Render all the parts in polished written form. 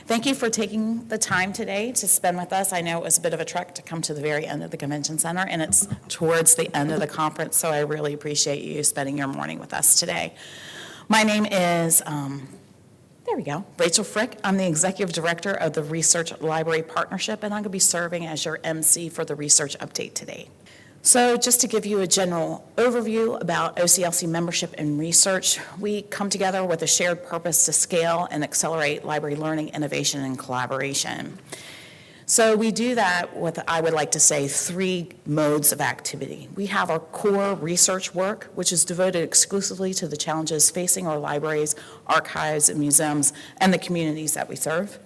Thank you for taking the time today to spend with us. I know it was a bit of a trek to come to the very end of the convention center, and it's towards the end of the conference, so I really appreciate you spending your morning with us today. My name is, there we go, Rachel Frick. I'm the Executive Director of the Research Library Partnership, and I'm going to be serving as your MC for the research update today. So just to give you a general overview about OCLC membership and research, we come together with a shared purpose to scale and accelerate library learning, innovation, and collaboration. So we do that with, I would like to say, 3 modes of activity. We have our core research work, which is devoted exclusively to the challenges facing our libraries, archives, and museums, and the communities that we serve.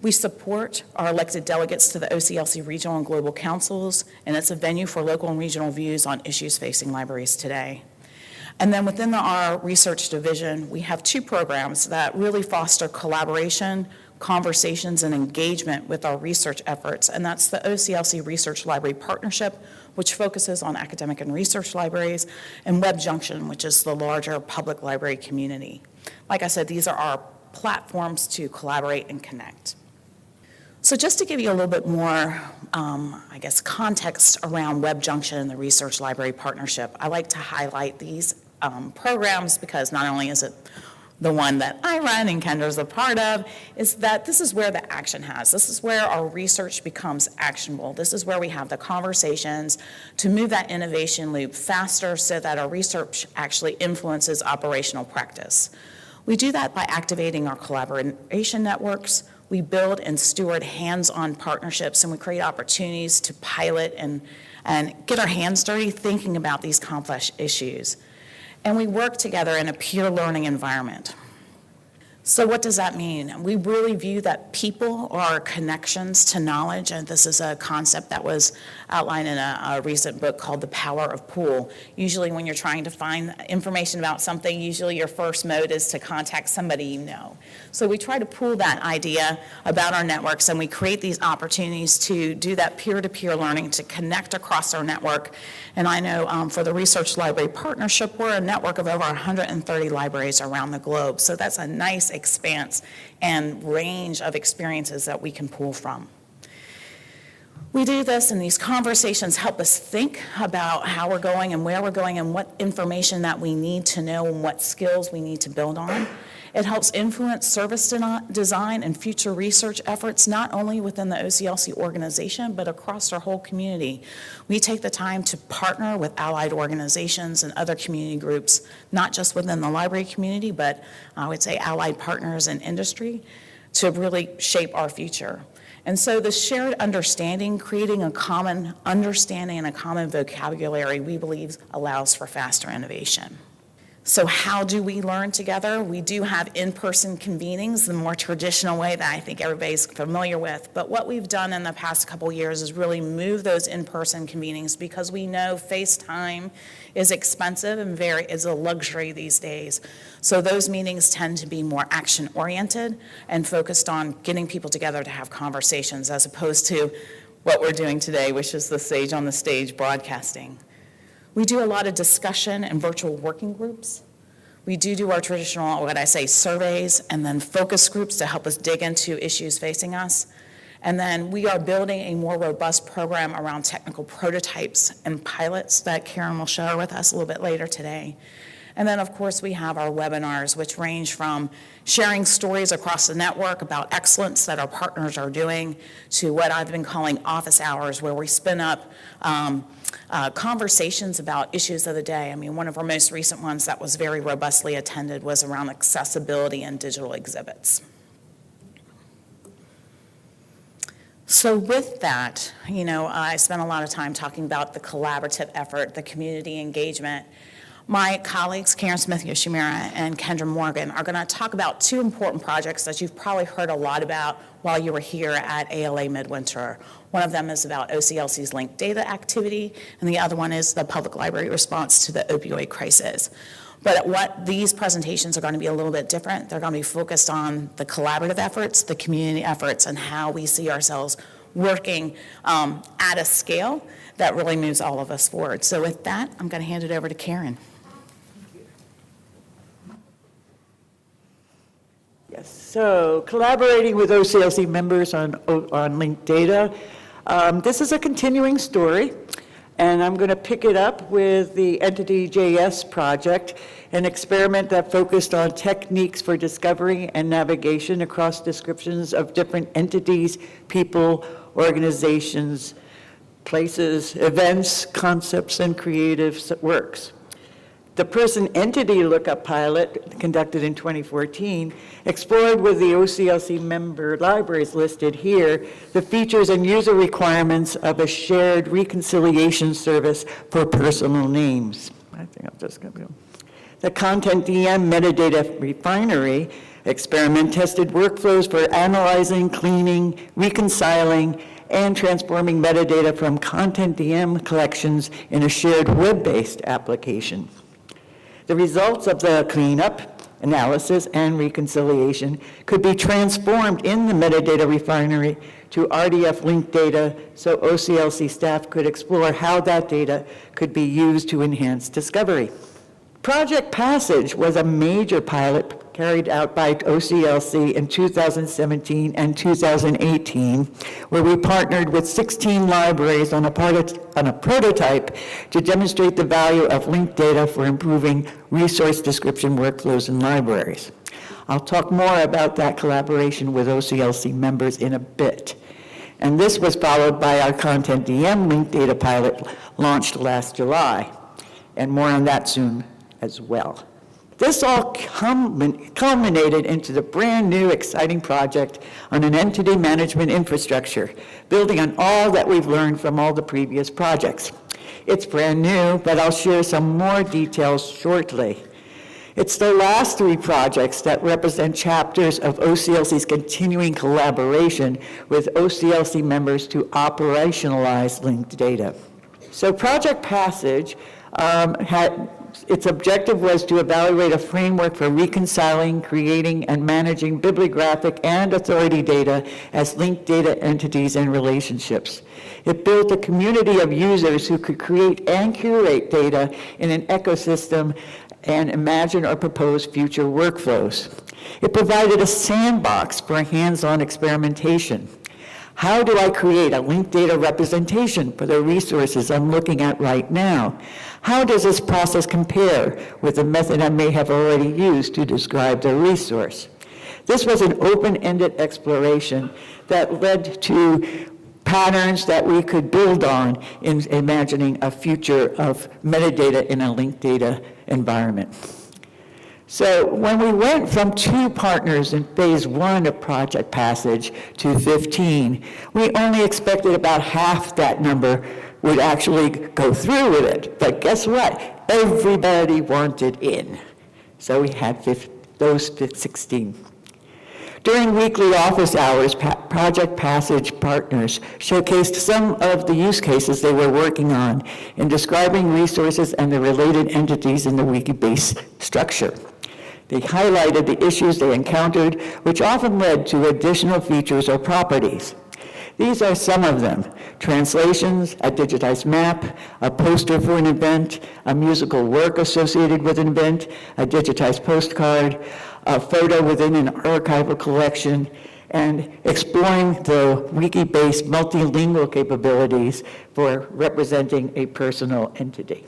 We support our elected delegates to the OCLC regional and global councils, and it's a venue for local and regional views on issues facing libraries today. And then within our research division, we have 2 programs that really foster collaboration, conversations, and engagement with our research efforts, and that's the OCLC Research Library Partnership, which focuses on academic and research libraries, and Web Junction, which is the larger public library community. Like I said, these are our platforms to collaborate and connect. So just to give you a little bit more, context around Web Junction and the Research Library Partnership, I like to highlight these programs because not only is it the one that I run and Kendra's a part of, is that this is where the action has. This is where our research becomes actionable. This is where we have the conversations to move that innovation loop faster so that our research actually influences operational practice. We do that by activating our collaboration networks. We build and steward hands-on partnerships, and we create opportunities to pilot and get our hands dirty thinking about these complex issues. And we work together in a peer learning environment. So what does that mean? We really view that people are connections to knowledge, and this is a concept that was outlined in a recent book called The Power of Pool. Usually when you're trying to find information about something, usually your first mode is to contact somebody you know. So we try to pool that idea about our networks, and we create these opportunities to do that peer-to-peer learning to connect across our network. And I know for the Research Library Partnership, we're a network of over 130 libraries around the globe. So that's a nice expanse and range of experiences that we can pull from. We do this, and these conversations help us think about how we're going and where we're going and what information that we need to know and what skills we need to build on. It helps influence service design and future research efforts, not only within the OCLC organization, but across our whole community. We take the time to partner with allied organizations and other community groups, not just within the library community, but I would say allied partners in industry, to really shape our future. And so the shared understanding, creating a common understanding and a common vocabulary, we believe allows for faster innovation. So how do we learn together? We do have in-person convenings, the more traditional way that I think everybody's familiar with. But what we've done in the past couple years is really move those in-person convenings because we know FaceTime is expensive and is a luxury these days. So those meetings tend to be more action-oriented and focused on getting people together to have conversations as opposed to what we're doing today, which is the sage on the stage broadcasting. We do a lot of discussion and virtual working groups. We do our traditional, surveys and then focus groups to help us dig into issues facing us. And then we are building a more robust program around technical prototypes and pilots that Karen will share with us a little bit later today. And then, of course, we have our webinars, which range from sharing stories across the network about excellence that our partners are doing to what I've been calling office hours, where we spin up conversations about issues of the day. I mean, one of our most recent ones that was very robustly attended was around accessibility and digital exhibits. So with that, I spent a lot of time talking about the collaborative effort, the community engagement. My colleagues, Karen Smith-Yoshimura and Kendra Morgan, are going to talk about 2 important projects that you've probably heard a lot about while you were here at ALA Midwinter. One of them is about OCLC's linked data activity, and the other one is the public library response to the opioid crisis. But what these presentations are going to be a little bit different. They're going to be focused on the collaborative efforts, the community efforts, and how we see ourselves working at a scale that really moves all of us forward. So with that, I'm going to hand it over to Karen. So collaborating with OCLC members on linked data. This is a continuing story, and I'm going to pick it up with the CONTENTdm project, an experiment that focused on techniques for discovery and navigation across descriptions of different entities, people, organizations, places, events, concepts, and creative works. The person-entity lookup pilot, conducted in 2014, explored with the OCLC member libraries listed here the features and user requirements of a shared reconciliation service for personal names. I think I'm just going to go. The CONTENTdm metadata refinery experiment tested workflows for analyzing, cleaning, reconciling, and transforming metadata from CONTENTdm collections in a shared web-based application. The results of the cleanup, analysis, and reconciliation could be transformed in the metadata refinery to RDF linked data so OCLC staff could explore how that data could be used to enhance discovery. Project Passage was a major pilot carried out by OCLC in 2017 and 2018, where we partnered with 16 libraries on a prototype to demonstrate the value of linked data for improving resource description workflows in libraries. I'll talk more about that collaboration with OCLC members in a bit. And this was followed by our CONTENTdm linked data pilot launched last July, and more on that soon as well. This all culminated into the brand new exciting project on an entity management infrastructure, building on all that we've learned from all the previous projects. It's brand new, but I'll share some more details shortly. It's the last three projects that represent chapters of OCLC's continuing collaboration with OCLC members to operationalize linked data. So Project Passage its objective was to evaluate a framework for reconciling, creating, and managing bibliographic and authority data as linked data entities and relationships. It built a community of users who could create and curate data in an ecosystem and imagine or propose future workflows. It provided a sandbox for hands-on experimentation. How do I create a linked data representation for the resources I'm looking at right now? How does this process compare with the method I may have already used to describe the resource? This was an open-ended exploration that led to patterns that we could build on in imagining a future of metadata in a linked data environment. So when we went from 2 partners in phase 1 of Project Passage to 15, we only expected about half that number would actually go through with it. But guess what? Everybody wanted in. So we had those 16. During weekly office hours, Project Passage partners showcased some of the use cases they were working on in describing resources and the related entities in the wiki-based structure. They highlighted the issues they encountered, which often led to additional features or properties. These are some of them: translations, a digitized map, a poster for an event, a musical work associated with an event, a digitized postcard, a photo within an archival collection, and exploring the wiki-based multilingual capabilities for representing a personal entity.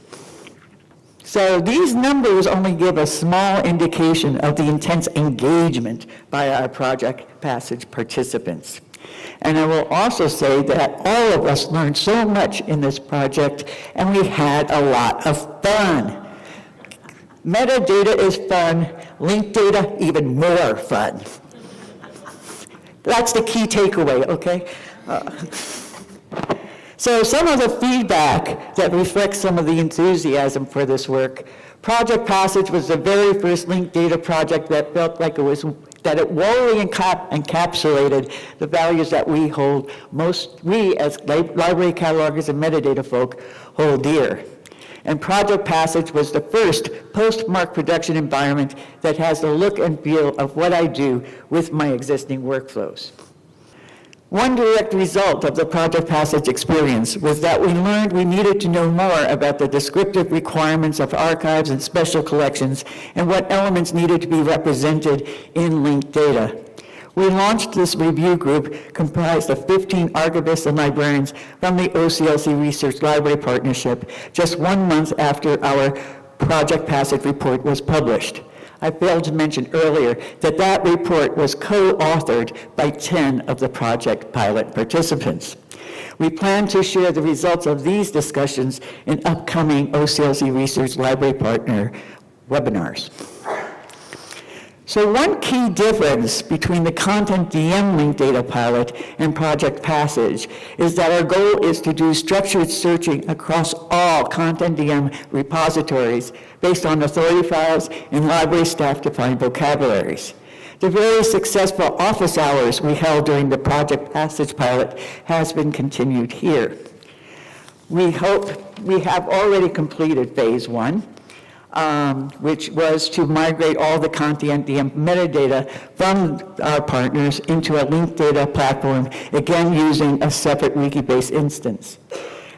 So these numbers only give a small indication of the intense engagement by our Project Passage participants. And I will also say that all of us learned so much in this project, and we had a lot of fun. Metadata is fun, linked data even more fun. That's the key takeaway, okay? So some of the feedback that reflects some of the enthusiasm for this work. Project Passage was the very first linked data project that felt like it wholly encapsulated the values that we as library catalogers and metadata folk hold dear. And Project Passage was the first post-mark production environment that has the look and feel of what I do with my existing workflows. One direct result of the Project Passage experience was that we learned we needed to know more about the descriptive requirements of archives and special collections and what elements needed to be represented in linked data. We launched this review group comprised of 15 archivists and librarians from the OCLC Research Library Partnership just 1 month after our Project Passage report was published. I failed to mention earlier that that report was co-authored by 10 of the project pilot participants. We plan to share the results of these discussions in upcoming OCLC Research Library Partner webinars. So one key difference between the CONTENTdm linked data pilot and Project Passage is that our goal is to do structured searching across all CONTENTdm repositories based on authority files and library staff-defined vocabularies. The very successful office hours we held during the Project Passage pilot has been continued here. We have already completed phase 1. Which was to migrate all the CONTENTdm metadata from our partners into a linked data platform, again using a separate Wikibase instance.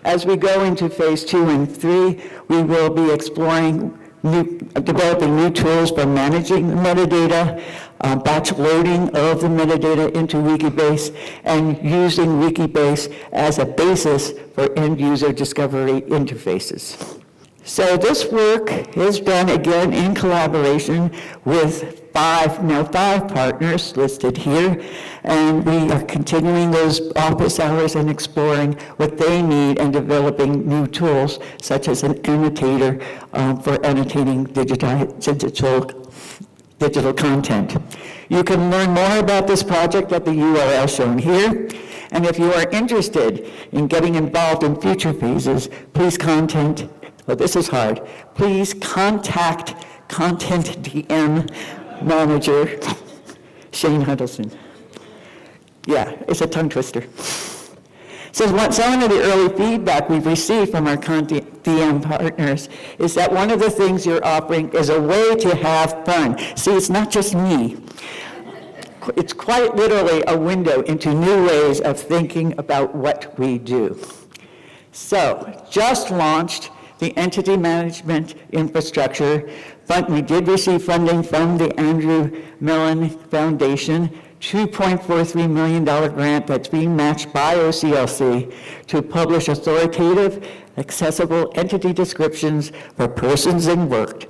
As we go into phase 2 and 3, we will be exploring developing new tools for managing the metadata, batch loading of the metadata into Wikibase, and using Wikibase as a basis for end-user discovery interfaces. So this work is done again in collaboration with five partners listed here, and we are continuing those office hours and exploring what they need and developing new tools such as an annotator for annotating digital content. You can learn more about this project at the URL shown here, and if you are interested in getting involved in future phases, please please contact CONTENTdm manager, Shane Huddleston. Yeah, it's a tongue twister. So some of the early feedback we've received from our CONTENTdm partners is that one of the things you're offering is a way to have fun. See, it's not just me. It's quite literally a window into new ways of thinking about what we do. So, just launched the entity management infrastructure. We did receive funding from the Andrew Mellon Foundation, $2.43 million grant that's being matched by OCLC to publish authoritative, accessible entity descriptions for persons and work,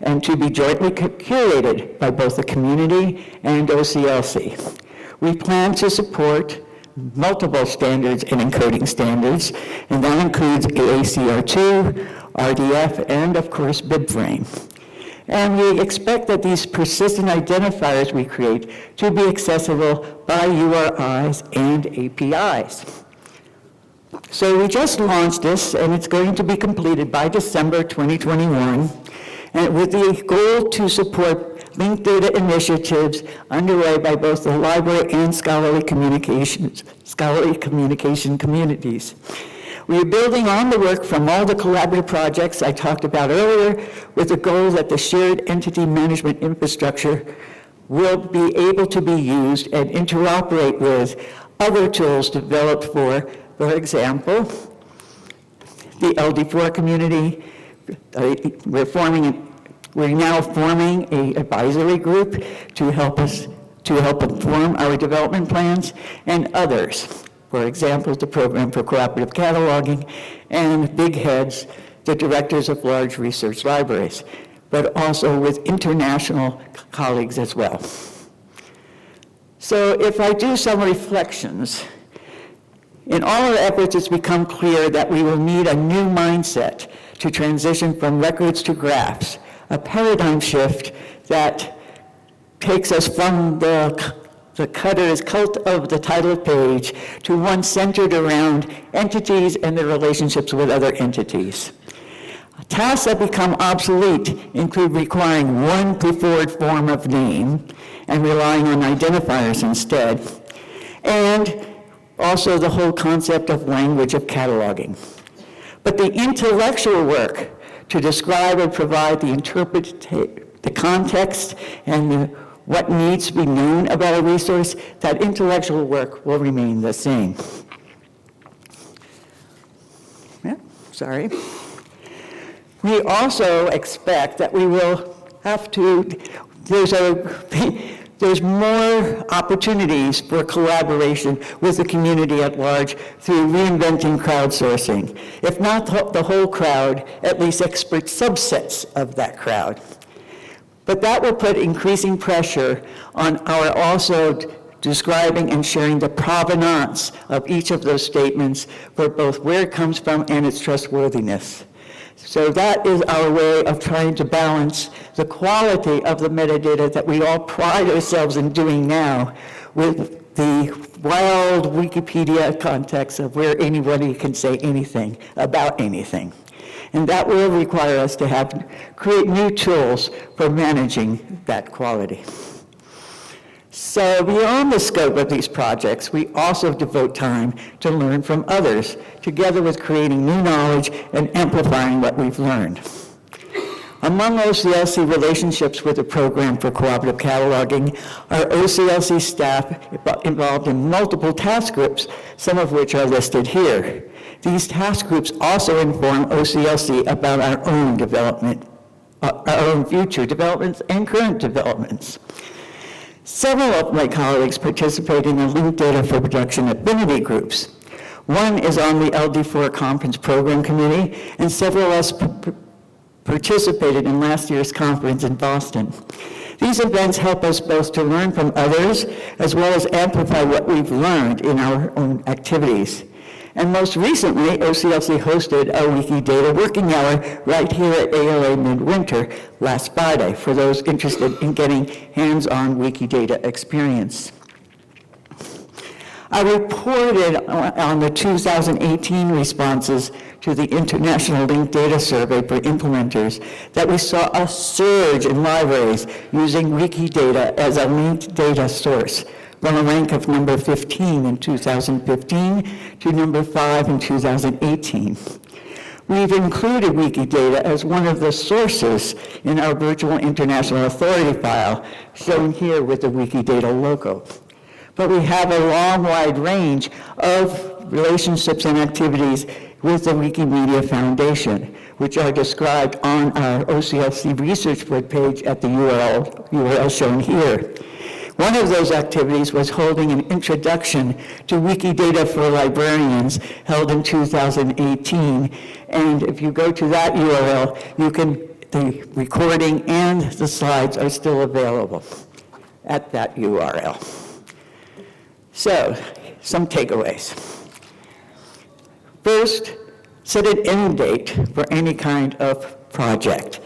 and to be jointly curated by both the community and OCLC. We plan to support multiple standards and encoding standards, and that includes AACR2, RDF, and of course BibFrame. And we expect that these persistent identifiers we create to be accessible by URIs and APIs. So we just launched this, and it's going to be completed by December 2021, and with the goal to support linked data initiatives underway by both the library and scholarly communication communities. We are building on the work from all the collaborative projects I talked about earlier with the goal that the shared entity management infrastructure will be able to be used and interoperate with other tools developed for example, the LD4 community. We're now forming an advisory group to help inform our development plans and others. For example, the Program for Cooperative Cataloging and Big Heads, the directors of large research libraries, but also with international colleagues as well. So if I do some reflections, in all our efforts, it's become clear that we will need a new mindset to transition from records to graphs, a paradigm shift that takes us from the cutter's cult of the title page to one centered around entities and their relationships with other entities. Tasks that become obsolete include requiring one preferred form of name and relying on identifiers instead, and also the whole concept of language of cataloging. But the intellectual work to describe and provide the context and what needs to be known about a resource, that intellectual work will remain the same. Yeah, sorry. We also expect that we will have to, there's more opportunities for collaboration with the community at large through reinventing crowdsourcing. If not the whole crowd, at least expert subsets of that crowd. But that will put increasing pressure on our also describing and sharing the provenance of each of those statements for both where it comes from and its trustworthiness. So that is our way of trying to balance the quality of the metadata that we all pride ourselves in doing now with the wild Wikipedia context of where anybody can say anything about anything. And that will require us to create new tools for managing that quality. So beyond the scope of these projects, we also devote time to learn from others, together with creating new knowledge and amplifying what we've learned. Among OCLC relationships with the Program for Cooperative Cataloging are OCLC staff involved in multiple task groups, some of which are listed here. These task groups also inform OCLC about our own development, our own future developments and current developments. Several of my colleagues participate in the linked data for production affinity groups. One is on the LD4 Conference Program Committee, and several of us participated in last year's conference in Boston. These events help us both to learn from others, as well as amplify what we've learned in our own activities. And most recently, OCLC hosted a Wikidata working hour right here at ALA Midwinter last Friday for those interested in getting hands-on Wikidata experience. I reported on the 2018 responses to the International Linked Data Survey for implementers that we saw a surge in libraries using Wikidata as a linked data source, from a rank of number 15 in 2015 to number 5 in 2018. We've included Wikidata as one of the sources in our Virtual International Authority file, shown here with the Wikidata logo. But we have a long, wide range of relationships and activities with the Wikimedia Foundation, which are described on our OCLC Research webpage at the URL shown here. One of those activities was holding an introduction to Wikidata for librarians held in 2018. And if you go to that URL, the recording and the slides are still available at that URL. So, some takeaways. First, set an end date for any kind of project.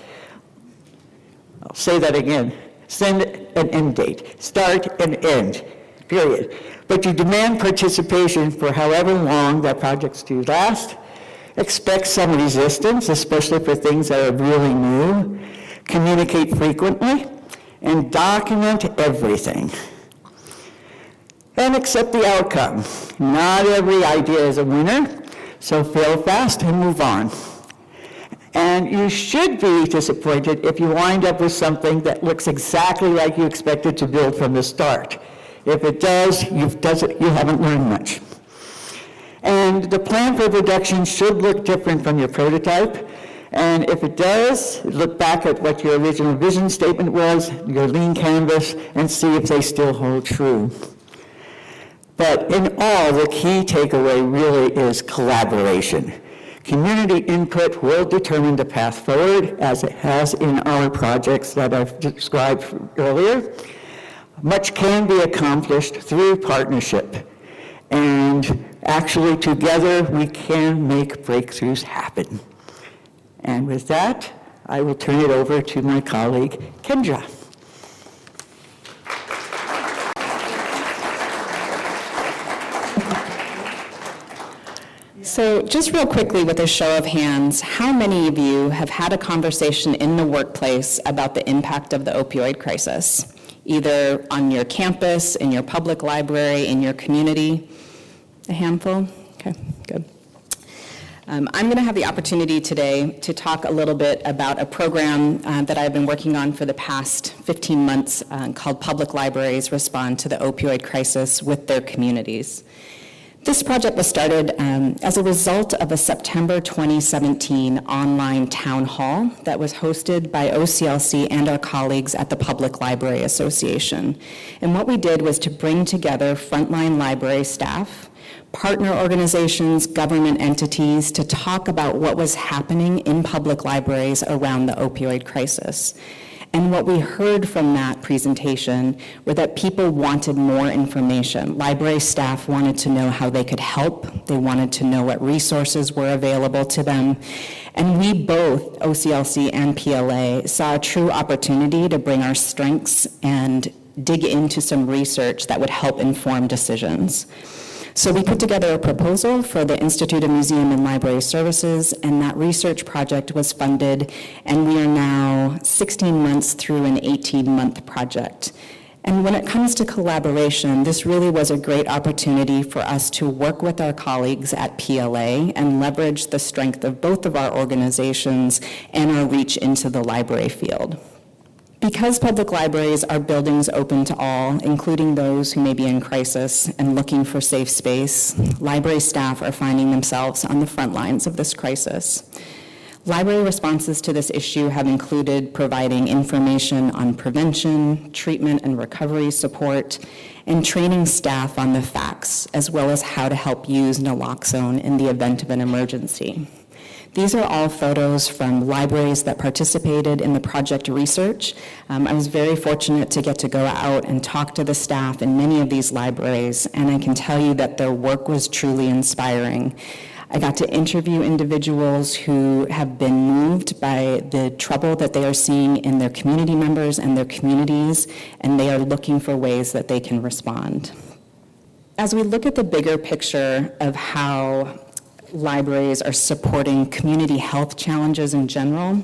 I'll say that again. Send an end date. Start and end, period. But you demand participation for however long that project's to last. Expect some resistance, especially for things that are really new. Communicate frequently, and document everything. And accept the outcome. Not every idea is a winner, so fail fast and move on. And you should be disappointed if you wind up with something that looks exactly like you expected to build from the start. If it does, you haven't learned much. And the plan for production should look different from your prototype. And if it does, look back at what your original vision statement was, your lean canvas, and see if they still hold true. But in all, the key takeaway really is collaboration. Community input will determine the path forward, as it has in our projects that I've described earlier. Much can be accomplished through partnership, and actually together we can make breakthroughs happen. And with that, I will turn it over to my colleague, Kendra. So just real quickly with a show of hands, how many of you have had a conversation in the workplace about the impact of the opioid crisis, either on your campus, in your public library, in your community? A handful? Okay, good. I'm going to have the opportunity today to talk a little bit about a program that I've been working on for the past 15 months called Public Libraries Respond to the Opioid Crisis with Their Communities. This project was started as a result of a September 2017 online town hall that was hosted by OCLC and our colleagues at the Public Library Association. And what we did was to bring together frontline library staff, partner organizations, government entities to talk about what was happening in public libraries around the opioid crisis. And what we heard from that presentation were that people wanted more information. Library staff wanted to know how they could help. They wanted to know what resources were available to them. And we both, OCLC and PLA, saw a true opportunity to bring our strengths and dig into some research that would help inform decisions. So we put together a proposal for the Institute of Museum and Library Services, and that research project was funded, and we are now 16 months through an 18-month project. And when it comes to collaboration, this really was a great opportunity for us to work with our colleagues at PLA and leverage the strength of both of our organizations and our reach into the library field. Because public libraries are buildings open to all, including those who may be in crisis and looking for safe space, library staff are finding themselves on the front lines of this crisis. Library responses to this issue have included providing information on prevention, treatment and recovery support, and training staff on the facts, as well as how to help use naloxone in the event of an emergency. These are all photos from libraries that participated in the project research. I was very fortunate to get to go out and talk to the staff in many of these libraries, and I can tell you that their work was truly inspiring. I got to interview individuals who have been moved by the trouble that they are seeing in their community members and their communities, and they are looking for ways that they can respond. As we look at the bigger picture of how libraries are supporting community health challenges in general,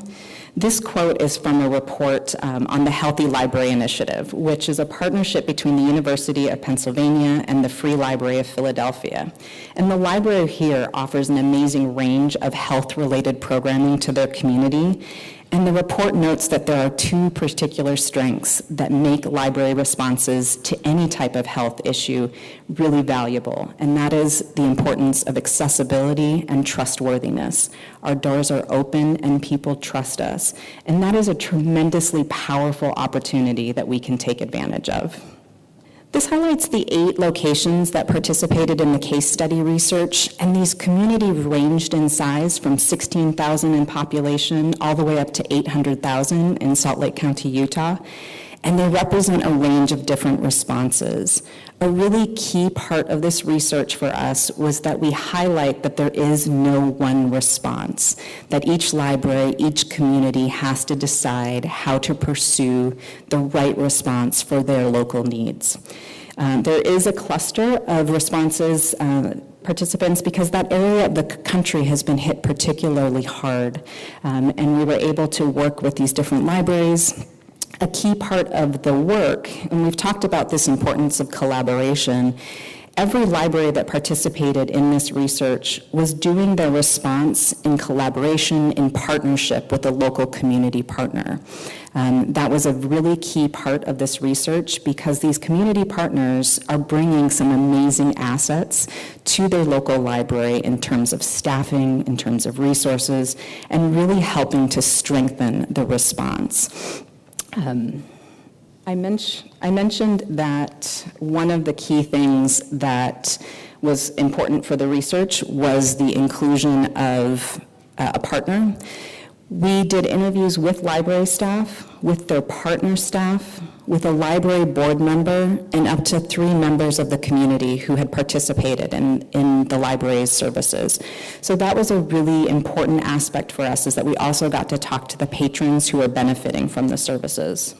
this quote is from a report on the Healthy Library Initiative, which is a partnership between the University of Pennsylvania and the Free Library of Philadelphia. And the library here offers an amazing range of health-related programming to their community. And the report notes that there are two particular strengths that make library responses to any type of health issue really valuable, and that is the importance of accessibility and trustworthiness. Our doors are open and people trust us, and that is a tremendously powerful opportunity that we can take advantage of. This highlights the 8 locations that participated in the case study research, and these communities ranged in size from 16,000 in population all the way up to 800,000 in Salt Lake County, Utah, and they represent a range of different responses. A really key part of this research for us was that we highlight that there is no one response, that each library, each community has to decide how to pursue the right response for their local needs. There is a cluster of responses participants because that area of the country has been hit particularly hard, and we were able to work with these different libraries. A key part of the work, and we've talked about this importance of collaboration, every library that participated in this research was doing their response in collaboration, in partnership with a local community partner. That was a really key part of this research because these community partners are bringing some amazing assets to their local library in terms of staffing, in terms of resources, and really helping to strengthen the response. I mentioned that one of the key things that was important for the research was the inclusion of a partner. We did interviews with library staff, with their partner staff, with a library board member, and up to 3 members of the community who had participated in the library's services. So that was a really important aspect for us, is that we also got to talk to the patrons who are benefiting from the services.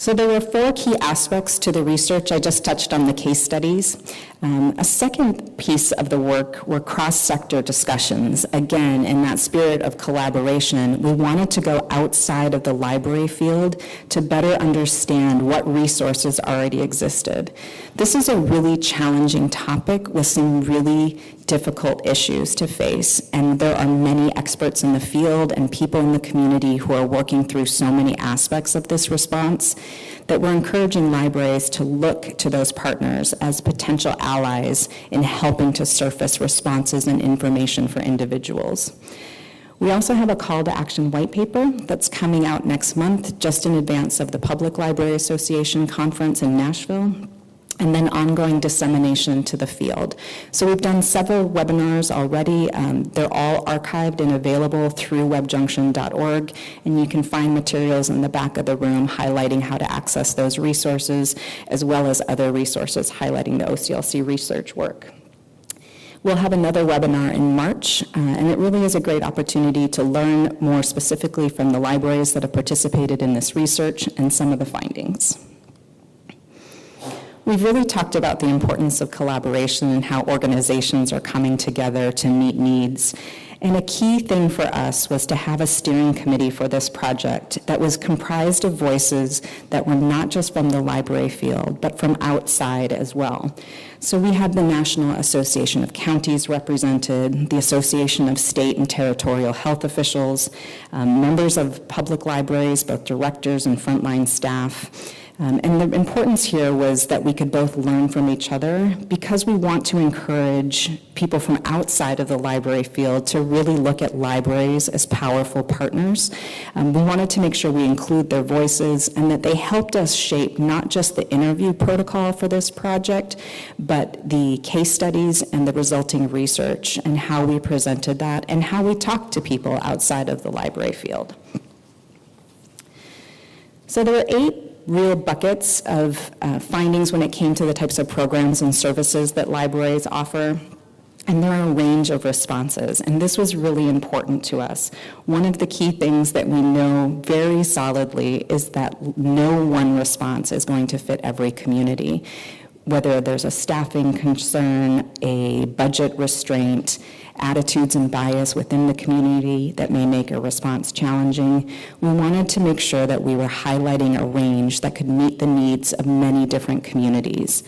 So there were 4 key aspects to the research. I just touched on the case studies. A second piece of the work were cross-sector discussions. Again, in that spirit of collaboration, we wanted to go outside of the library field to better understand what resources already existed. This is a really challenging topic with some really difficult issues to face, and there are many experts in the field and people in the community who are working through so many aspects of this response that we're encouraging libraries to look to those partners as potential allies in helping to surface responses and information for individuals. We also have a call to action white paper that's coming out next month, just in advance of the Public Library Association conference in Nashville, and then ongoing dissemination to the field. So we've done several webinars already. They're all archived and available through webjunction.org, and you can find materials in the back of the room highlighting how to access those resources, as well as other resources highlighting the OCLC research work. We'll have another webinar in March, and it really is a great opportunity to learn more specifically from the libraries that have participated in this research and some of the findings. We've really talked about the importance of collaboration and how organizations are coming together to meet needs. And a key thing for us was to have a steering committee for this project that was comprised of voices that were not just from the library field, but from outside as well. So we had the National Association of Counties represented, the Association of State and Territorial Health Officials, members of public libraries, both directors and frontline staff. And the importance here was that we could both learn from each other, because we want to encourage people from outside of the library field to really look at libraries as powerful partners. We wanted to make sure we include their voices and that they helped us shape not just the interview protocol for this project, but the case studies and the resulting research and how we presented that and how we talked to people outside of the library field. So there were 8 real buckets of findings when it came to the types of programs and services that libraries offer. And there are a range of responses, and this was really important to us. One of the key things that we know very solidly is that no one response is going to fit every community. Whether there's a staffing concern, a budget restraint, attitudes and bias within the community that may make a response challenging, we wanted to make sure that we were highlighting a range that could meet the needs of many different communities.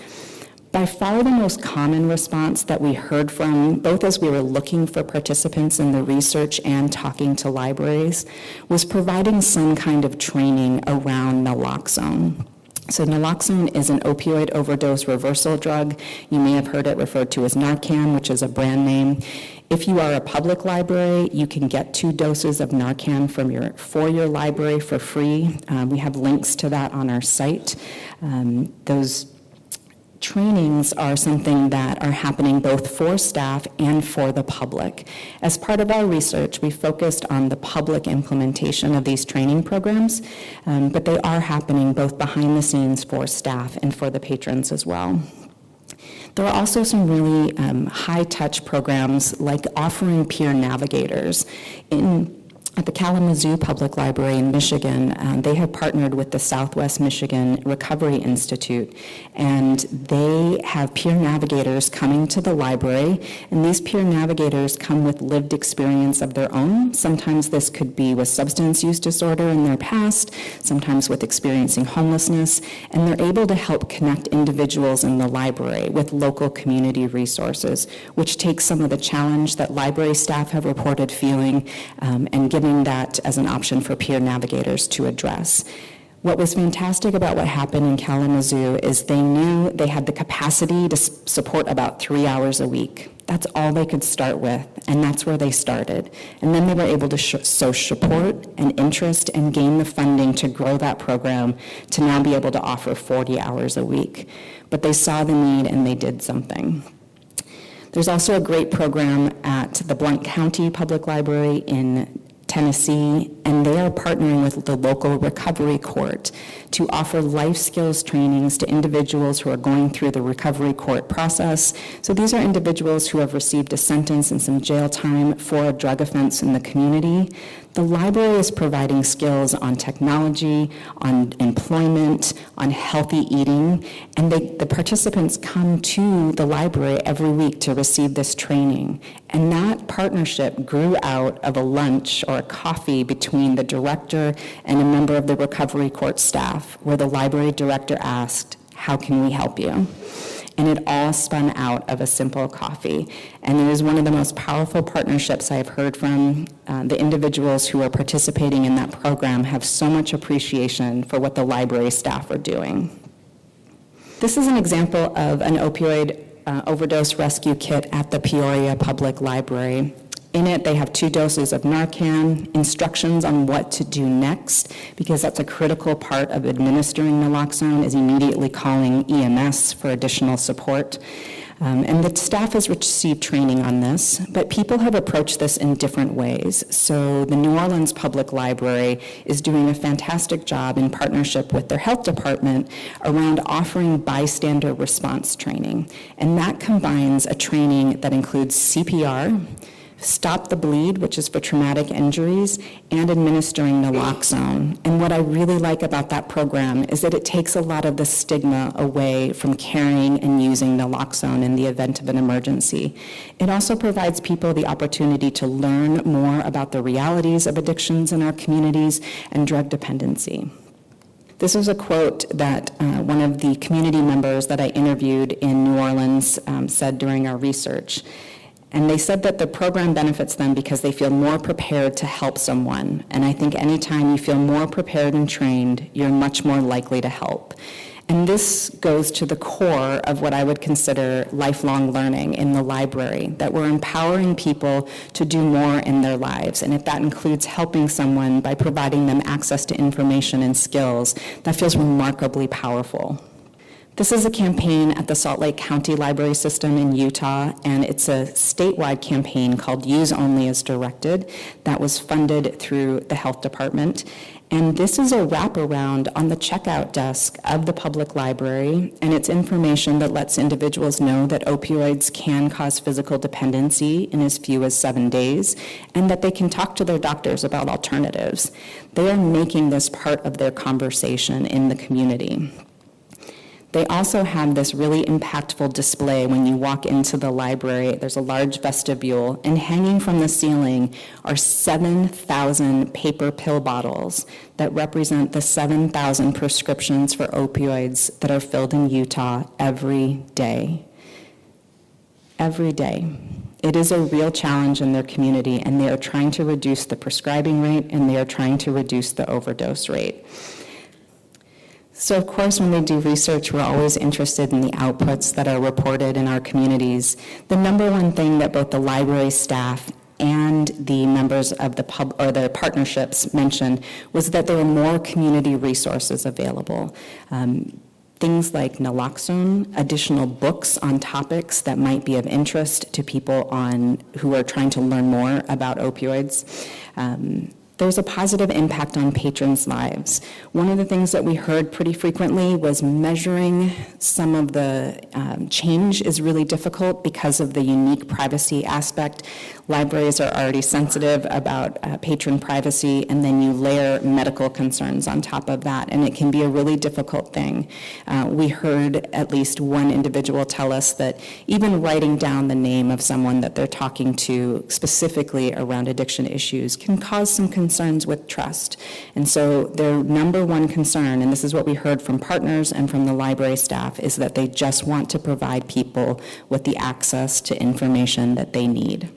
By far the most common response that we heard from, both as we were looking for participants in the research and talking to libraries, was providing some kind of training around naloxone. So naloxone is an opioid overdose reversal drug. You may have heard it referred to as Narcan, which is a brand name. If you are a public library, you can get 2 doses of Narcan for your library for free. We have links to that on our site. Those trainings are something that are happening both for staff and for the public. As part of our research, we focused on the public implementation of these training programs, but they are happening both behind the scenes for staff and for the patrons as well. There are also some really high-touch programs like offering peer navigators. At the Kalamazoo Public Library in Michigan, they have partnered with the Southwest Michigan Recovery Institute, and they have peer navigators coming to the library, and these peer navigators come with lived experience of their own. Sometimes this could be with substance use disorder in their past, sometimes with experiencing homelessness, and they're able to help connect individuals in the library with local community resources, which takes some of the challenge that library staff have reported feeling and giving that as an option for peer navigators to address. What was fantastic about what happened in Kalamazoo is they knew they had the capacity to support about 3 hours a week. That's all they could start with, and that's where they started. And then they were able to show support and interest and gain the funding to grow that program to now be able to offer 40 hours a week. But they saw the need and they did something. There's also a great program at the Blount County Public Library in Tennessee, and they are partnering with the local recovery court to offer life skills trainings to individuals who are going through the recovery court process. So these are individuals who have received a sentence and some jail time for a drug offense in the community. The library is providing skills on technology, on employment, on healthy eating, and the participants come to the library every week to receive this training. And that partnership grew out of a lunch or a coffee between the director and a member of the recovery court staff, where the library director asked, "How can we help you?" And it all spun out of a simple coffee. And it is one of the most powerful partnerships I've heard from. The individuals who are participating in that program have so much appreciation for what the library staff are doing. This is an example of an opioid overdose rescue kit at the Peoria Public Library. In it, they have 2 doses of Narcan, instructions on what to do next, because that's a critical part of administering naloxone, is immediately calling EMS for additional support. And the staff has received training on this, but people have approached this in different ways. So the New Orleans Public Library is doing a fantastic job in partnership with their health department around offering bystander response training. And that combines a training that includes CPR, Stop the Bleed, which is for traumatic injuries, and administering naloxone. And what I really like about that program is that it takes a lot of the stigma away from carrying and using naloxone in the event of an emergency. It also provides people the opportunity to learn more about the realities of addictions in our communities and drug dependency. This was a quote that one of the community members that I interviewed in New Orleans said during our research. And they said that the program benefits them because they feel more prepared to help someone. And I think anytime you feel more prepared and trained, you're much more likely to help. And this goes to the core of what I would consider lifelong learning in the library, that we're empowering people to do more in their lives. And if that includes helping someone by providing them access to information and skills, that feels remarkably powerful. This is a campaign at the Salt Lake County Library System in Utah, and it's a statewide campaign called Use Only as Directed that was funded through the health department. And this is a wraparound on the checkout desk of the public library, and it's information that lets individuals know that opioids can cause physical dependency in as few as 7 days, and that they can talk to their doctors about alternatives. They are making this part of their conversation in the community. They also have this really impactful display when you walk into the library. There's a large vestibule, and hanging from the ceiling are 7,000 paper pill bottles that represent the 7,000 prescriptions for opioids that are filled in Utah every day. Every day. It is a real challenge in their community, and they are trying to reduce the prescribing rate, and they are trying to reduce the overdose rate. So of course, when we do research, we're always interested in the outputs that are reported in our communities. The number one thing that both the library staff and the members of the partnerships mentioned was that there were more community resources available. Things like naloxone, additional books on topics that might be of interest to people who are trying to learn more about opioids. There's a positive impact on patrons' lives. One of the things that we heard pretty frequently was measuring some of the change is really difficult because of the unique privacy aspect. Libraries are already sensitive about patron privacy, and then you layer medical concerns on top of that, and it can be a really difficult thing. We heard at least one individual tell us that even writing down the name of someone that they're talking to specifically around addiction issues can cause some concerns with trust. And so their number one concern, and this is what we heard from partners and from the library staff, is that they just want to provide people with the access to information that they need.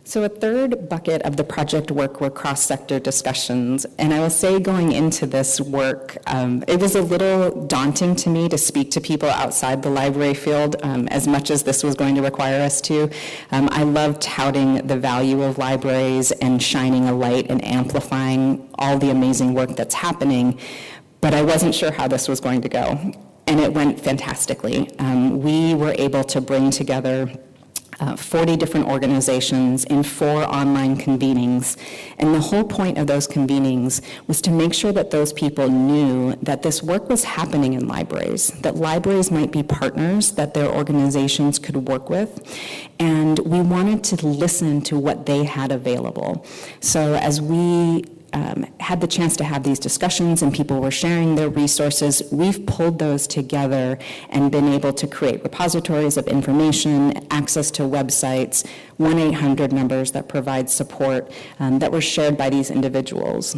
So a third bucket of the project work were cross-sector discussions, and I will say going into this work, it was a little daunting to me to speak to people outside the library field as much as this was going to require us to. I love touting the value of libraries and shining a light and amplifying all the amazing work that's happening, but I wasn't sure how this was going to go, and it went fantastically. We were able to bring together 40 different organizations in 4 online convenings. And the whole point of those convenings was to make sure that those people knew that this work was happening in libraries, that libraries might be partners that their organizations could work with, and we wanted to listen to what they had available. So as we had the chance to have these discussions and people were sharing their resources, we've pulled those together and been able to create repositories of information, access to websites, 1-800 numbers that provide support that were shared by these individuals.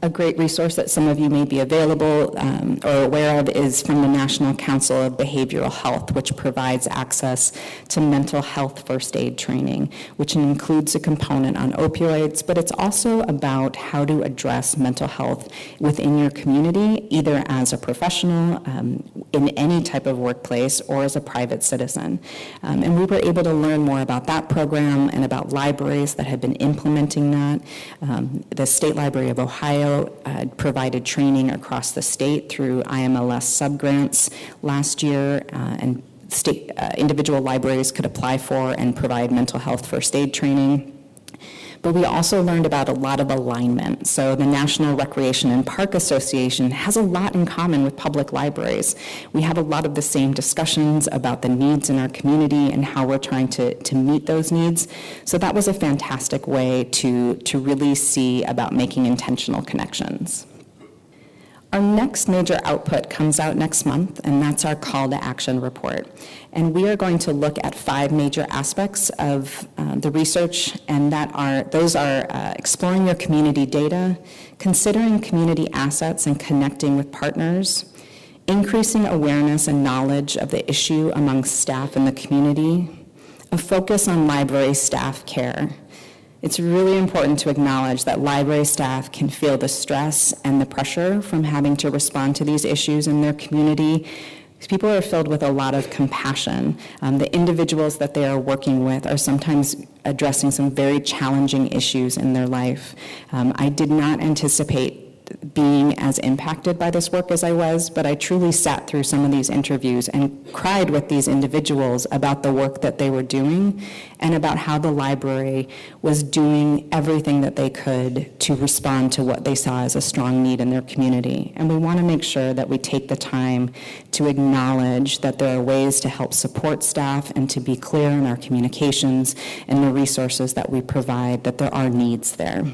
A great resource that some of you may be available or aware of is from the National Council of Behavioral Health, which provides access to mental health first aid training, which includes a component on opioids, but it's also about how to address mental health within your community, either as a professional in any type of workplace or as a private citizen. And we were able to learn more about that program and about libraries that had been implementing that. The State Library of Ohio provided training across the state through IMLS subgrants last year, and state individual libraries could apply for and provide mental health first aid training. But we also learned about a lot of alignment. So the National Recreation and Park Association has a lot in common with public libraries. We have a lot of the same discussions about the needs in our community and how we're trying to meet those needs. So that was a fantastic way to really see about making intentional connections. Our next major output comes out next month, and that's our call to action report. And we are going to look at 5 major aspects of the research, and those are exploring your community data, considering community assets and connecting with partners, increasing awareness and knowledge of the issue among staff in the community, a focus on library staff care. It's really important to acknowledge that library staff can feel the stress and the pressure from having to respond to these issues in their community. People are filled with a lot of compassion. The individuals that they are working with are sometimes addressing some very challenging issues in their life. I did not anticipate being as impacted by this work as I was, but I truly sat through some of these interviews and cried with these individuals about the work that they were doing and about how the library was doing everything that they could to respond to what they saw as a strong need in their community. And we want to make sure that we take the time to acknowledge that there are ways to help support staff and to be clear in our communications and the resources that we provide, that there are needs there.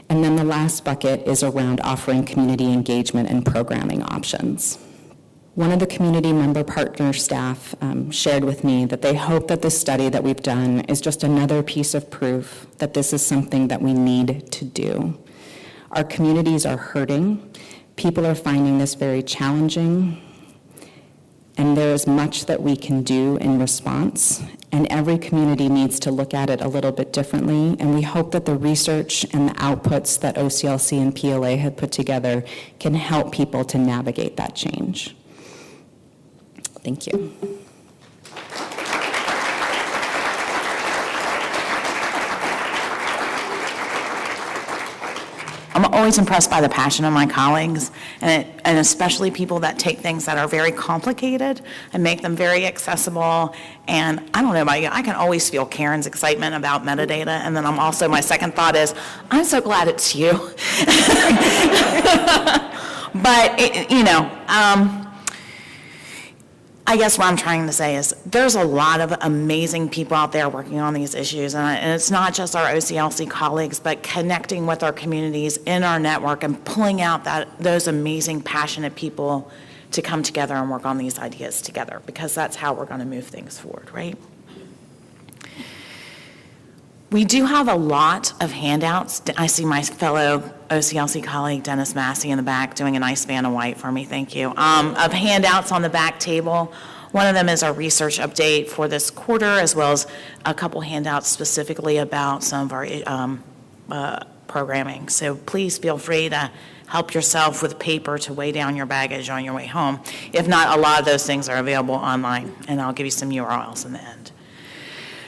And then the last bucket is around offering community engagement and programming options. One of the community member partner staff shared with me that they hope that this study that we've done is just another piece of proof that this is something that we need to do. Our communities are hurting. People are finding this very challenging. And there is much that we can do in response, and every community needs to look at it a little bit differently, and we hope that the research and the outputs that OCLC and PLA have put together can help people to navigate that change. Thank you. I'm always impressed by the passion of my colleagues, and especially people that take things that are very complicated and make them very accessible. And I don't know about you, I can always feel Karen's excitement about metadata, and then my second thought is, I'm so glad it's you. But, I guess what I'm trying to say is there's a lot of amazing people out there working on these issues, and it's not just our OCLC colleagues, but connecting with our communities in our network and pulling out those amazing, passionate people to come together and work on these ideas together, because that's how we're going to move things forward, right? We do have a lot of handouts. I see my fellow OCLC colleague, Dennis Massey, in the back doing a nice fan of white for me, thank you, of handouts on the back table. One of them is our research update for this quarter, as well as a couple handouts specifically about some of our programming. So please feel free to help yourself with paper to weigh down your baggage on your way home. If not, a lot of those things are available online, and I'll give you some URLs in the end.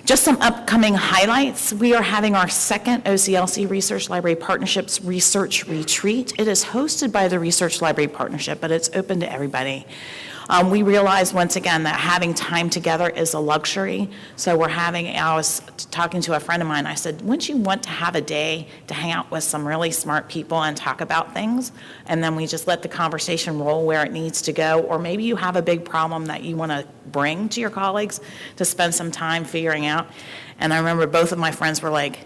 Just some upcoming highlights. We are having our second OCLC Research Library Partnerships Research Retreat. It is hosted by the Research Library Partnership, but it's open to everybody. We realized once again that having time together is a luxury. So I was talking to a friend of mine, I said, wouldn't you want to have a day to hang out with some really smart people and talk about things? And then we just let the conversation roll where it needs to go. Or maybe you have a big problem that you want to bring to your colleagues to spend some time figuring out. And I remember both of my friends were like,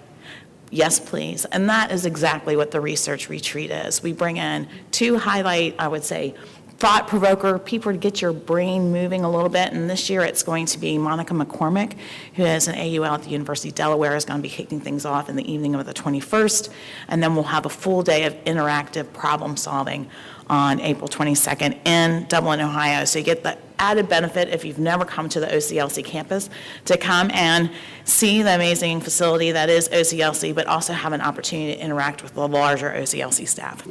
yes, please. And that is exactly what the research retreat is. We bring in to highlight, I would say, thought provoker, people to get your brain moving a little bit. And this year it's going to be Monica McCormick, who is an AUL at the University of Delaware, is going to be kicking things off in the evening of the 21st. And then we'll have a full day of interactive problem solving on April 22nd in Dublin, Ohio. So you get the added benefit, if you've never come to the OCLC campus, to come and see the amazing facility that is OCLC, but also have an opportunity to interact with the larger OCLC staff.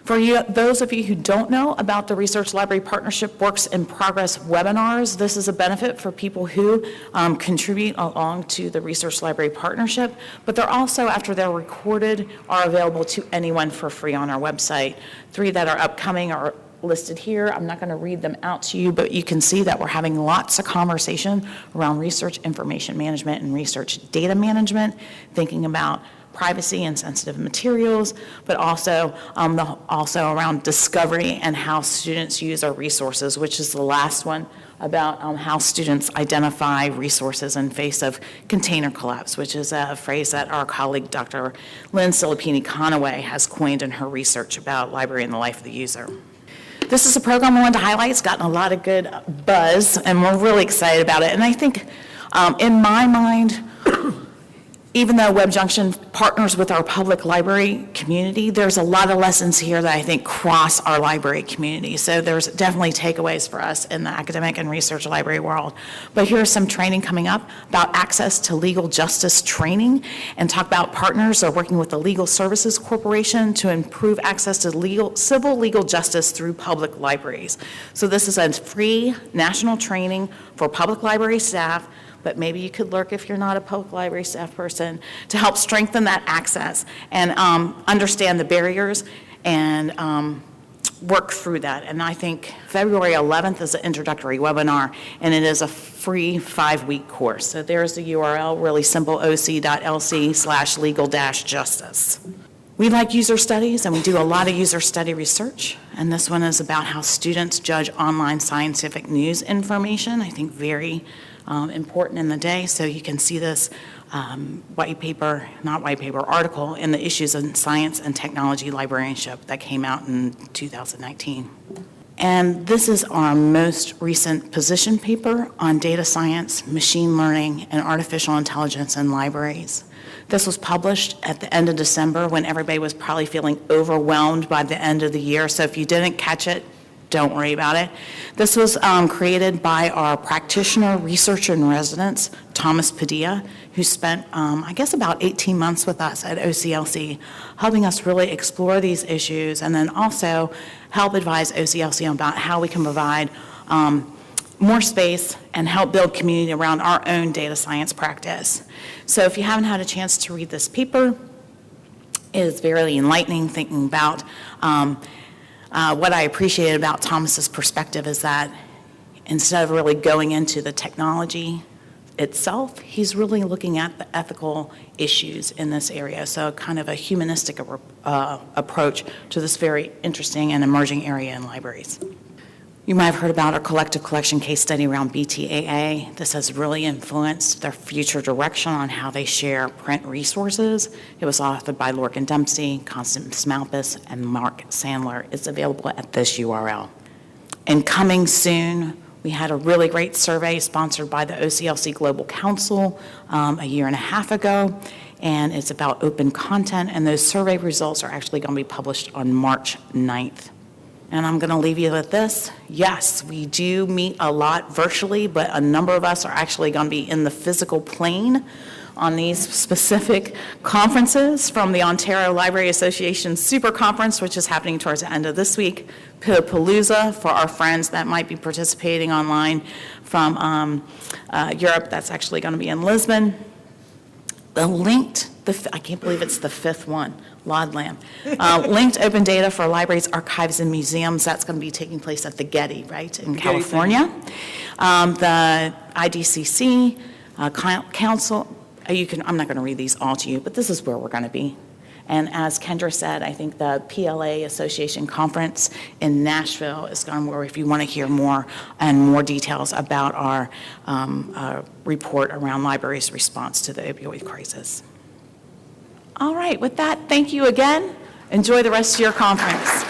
For you, those of you who don't know about the Research Library Partnership Works in Progress webinars, this is a benefit for people who contribute along to the Research Library Partnership, but they're also, after they're recorded, are available to anyone for free on our website. 3 that are upcoming are listed here. I'm not going to read them out to you, but you can see that we're having lots of conversation around research information management and research data management, thinking about privacy and sensitive materials, but also around discovery and how students use our resources, which is the last one about how students identify resources in face of container collapse, which is a phrase that our colleague Dr. Lynn Silipini-Conaway has coined in her research about library and the life of the user. This is a program I wanted to highlight. It's gotten a lot of good buzz, and we're really excited about it. And I think, in my mind, even though Web Junction partners with our public library community, there's a lot of lessons here that I think cross our library community. So there's definitely takeaways for us in the academic and research library world. But here's some training coming up about access to legal justice training, and talk about partners are working with the Legal Services Corporation to improve access to civil legal justice through public libraries. So this is a free national training for public library staff, but maybe you could lurk if you're not a public library staff person, to help strengthen that access and understand the barriers and work through that. And I think February 11th is an introductory webinar, and it is a free 5-week course. So there's the URL, really simple, oc.lc/legal-justice. We like user studies, and we do a lot of user study research, and this one is about how students judge online scientific news information. I think very important in the day. So you can see this article in the Issues in Science and Technology Librarianship that came out in 2019. And this is our most recent position paper on data science, machine learning, and artificial intelligence in libraries. This was published at the end of December when everybody was probably feeling overwhelmed by the end of the year. So if you didn't catch it, don't worry about it. This was created by our practitioner, researcher in residence, Thomas Padilla, who spent, I guess, about 18 months with us at OCLC, helping us really explore these issues, and then also help advise OCLC about how we can provide more space and help build community around our own data science practice. So if you haven't had a chance to read this paper, it is very enlightening, thinking about what I appreciated about Thomas's perspective is that instead of really going into the technology itself, he's really looking at the ethical issues in this area. So kind of a humanistic approach to this very interesting and emerging area in libraries. You might have heard about our collective collection case study around BTAA. This has really influenced their future direction on how they share print resources. It was authored by Lorcan Dempsey, Constance Malpas, and Mark Sandler. It's available at this URL. And coming soon, we had a really great survey sponsored by the OCLC Global Council a year and a half ago, and it's about open content, and those survey results are actually going to be published on March 9th. And I'm going to leave you with this. Yes, we do meet a lot virtually, but a number of us are actually going to be in the physical plane on these specific conferences, from the Ontario Library Association Super Conference, which is happening towards the end of this week, Palooza for our friends that might be participating online from Europe. That's actually going to be in Lisbon. I can't believe it's the 5th one. Lodlam. Linked open data for libraries, archives, and museums, that's going to be taking place at the Getty, right, in California. The IDCC, Council, I'm not going to read these all to you, but this is where we're going to be. And as Kendra said, I think the PLA Association Conference in Nashville is going where if you want to hear more and more details about our report around libraries' response to the opioid crisis. All right, with that, thank you again. Enjoy the rest of your conference.